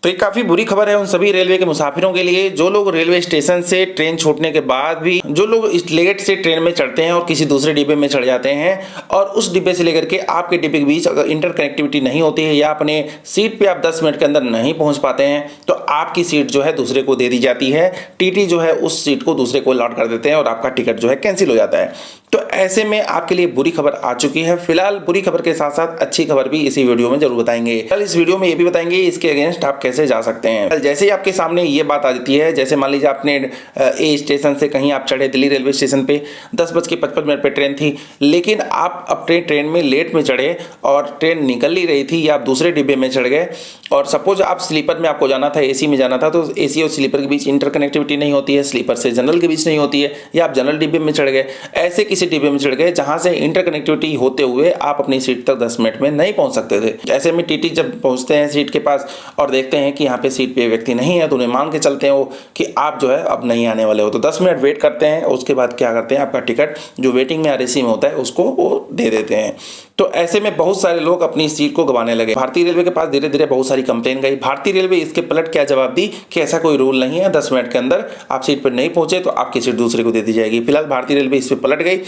तो ये काफ़ी बुरी खबर है उन सभी रेलवे के मुसाफिरों के लिए जो लोग रेलवे स्टेशन से ट्रेन छूटने के बाद भी जो लोग इस लेट से ट्रेन में चढ़ते हैं और किसी दूसरे डिब्बे में चढ़ जाते हैं और उस डिब्बे से लेकर के आपके डिब्बे के बीच अगर इंटर कनेक्टिविटी नहीं होती है या अपने सीट पे आप 10 मिनट के अंदर नहीं पहुंच पाते हैं तो आपकी सीट जो है दूसरे को दे दी जाती है। टीटी जो है उस सीट को दूसरे को अलॉट कर देते हैं और आपका टिकट जो है कैंसिल हो जाता है। तो ऐसे में आपके लिए बुरी खबर आ चुकी है। फिलहाल बुरी खबर के साथ साथ अच्छी खबर भी इसी वीडियो में जरूर बताएंगे। कल इस वीडियो में ये भी बताएंगे इसके अगेंस्ट आप कैसे जा सकते हैं। जैसे ही आपके सामने ये बात आ जाती है, जैसे मान लीजिए आपने ए स्टेशन से कहीं आप चढ़े दिल्ली रेलवे स्टेशन पे 10:55 पे ट्रेन थी, लेकिन आप अपने ट्रेन में लेट में चढ़े और ट्रेन निकल ही रही थी या आप दूसरे डिब्बे में चढ़ गए और सपोज आप स्लीपर में आपको जाना था, एसी में जाना था, तो एसी और स्लीपर के बीच इंटर कनेक्टिविटी नहीं होती है, स्लीपर से जनरल के बीच नहीं होती है या आप जनरल डिब्बे में चढ़ गए, ऐसे किसी डिब्बे में चढ़ गए जहां से इंटर कनेक्टिविटी होते हुए आप अपनी सीट तक 10 मिनट में नहीं पहुंच सकते थे। ऐसे में टीटी जब पहुंचते हैं सीट के पास और देखते हैं कि यहाँ पे सीट पे व्यक्ति नहीं है तो उन्हें मान के चलते हैं वो कि आप जो है अब नहीं आने वाले हो, तो 10 मिनट वेट करते हैं। उसके बाद क्या करते हैं, आपका टिकट जो वेटिंग में आरएसी में होता है उसको वो दे देते हैं। तो ऐसे में बहुत सारे लोग अपनी सीट को गंवाने लगे। भारतीय रेलवे के पास धीरे धीरे बहुत सारी कंप्लेन गई। भारतीय रेलवे इसके पलट क्या जवाब दी कि ऐसा कोई रूल नहीं है, 10 मिनट के अंदर आप सीट पर नहीं पहुंचे तो आपकी सीट दूसरे को दे दी जाएगी। फिलहाल भारतीय रेलवे इस पर पलट गई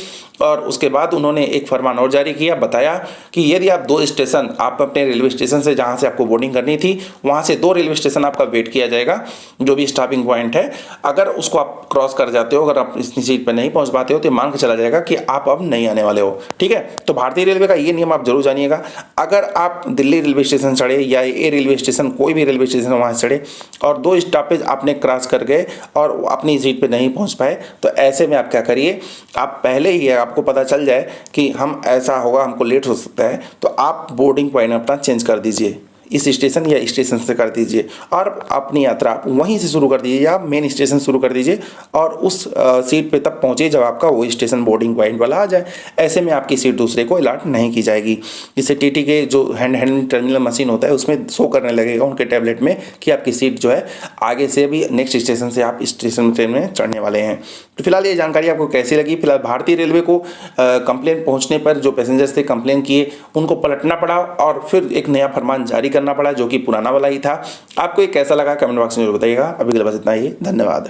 और उसके बाद उन्होंने एक फरमान और जारी किया, बताया कि यदि आप 2 स्टेशन आप अपने रेलवे स्टेशन से जहां से आपको बोर्डिंग करनी थी वहां से 2 रेलवे स्टेशन आपका वेट किया जाएगा, जो भी स्टॉपिंग पॉइंट है, अगर उसको आप क्रॉस कर जाते हो, अगर आप इस सीट पर नहीं पहुंच पाते हो तो मान के चला जाएगा कि आप अब नहीं आने वाले हो। ठीक है, तो भारतीय रेलवे का ये नियम आप जरूर जानिएगा। अगर आप दिल्ली रेलवे स्टेशन चढ़े या ए रेलवे स्टेशन, कोई भी रेलवे स्टेशन वहां चढ़े और 2 स्टॉपेज आपने क्रॉस कर गए और अपनी सीट पे नहीं पहुंच पाए, तो ऐसे में आप क्या करिए, आप पहले ही आपको पता चल जाए कि हम ऐसा होगा, हमको लेट हो सकता है, तो आप बोर्डिंग पॉइंट अपना चेंज कर दीजिए, इस स्टेशन या स्टेशन से कर दीजिए और अपनी यात्रा वहीं से शुरू कर दीजिए या मेन स्टेशन शुरू कर दीजिए और उस सीट पे तब पहुंचे जब आपका वो स्टेशन बोर्डिंग पॉइंट वाला आ जाए। ऐसे में आपकी सीट दूसरे को अलॉट नहीं की जाएगी। जिससे टीटी के जो हैंड टर्मिनल मशीन होता है उसमें शो करने लगेगा उनके टैबलेट में कि आपकी सीट जो है आगे से भी नेक्स्ट स्टेशन से आप स्टेशन ट्रेन में चढ़ने वाले हैं। तो फिलहाल ये जानकारी आपको कैसी लगी? फिलहाल भारतीय रेलवे को कंप्लेन पहुंचने पर जो पैसेंजर्स थे कंप्लेन किए उनको पलटना पड़ा और फिर एक नया फरमान जारी करना पड़ा जो कि पुराना वाला ही था। आपको ये कैसा लगा कमेंट बॉक्स में जरूर बताइएगा। अभी के लिए बस इतना ही, धन्यवाद।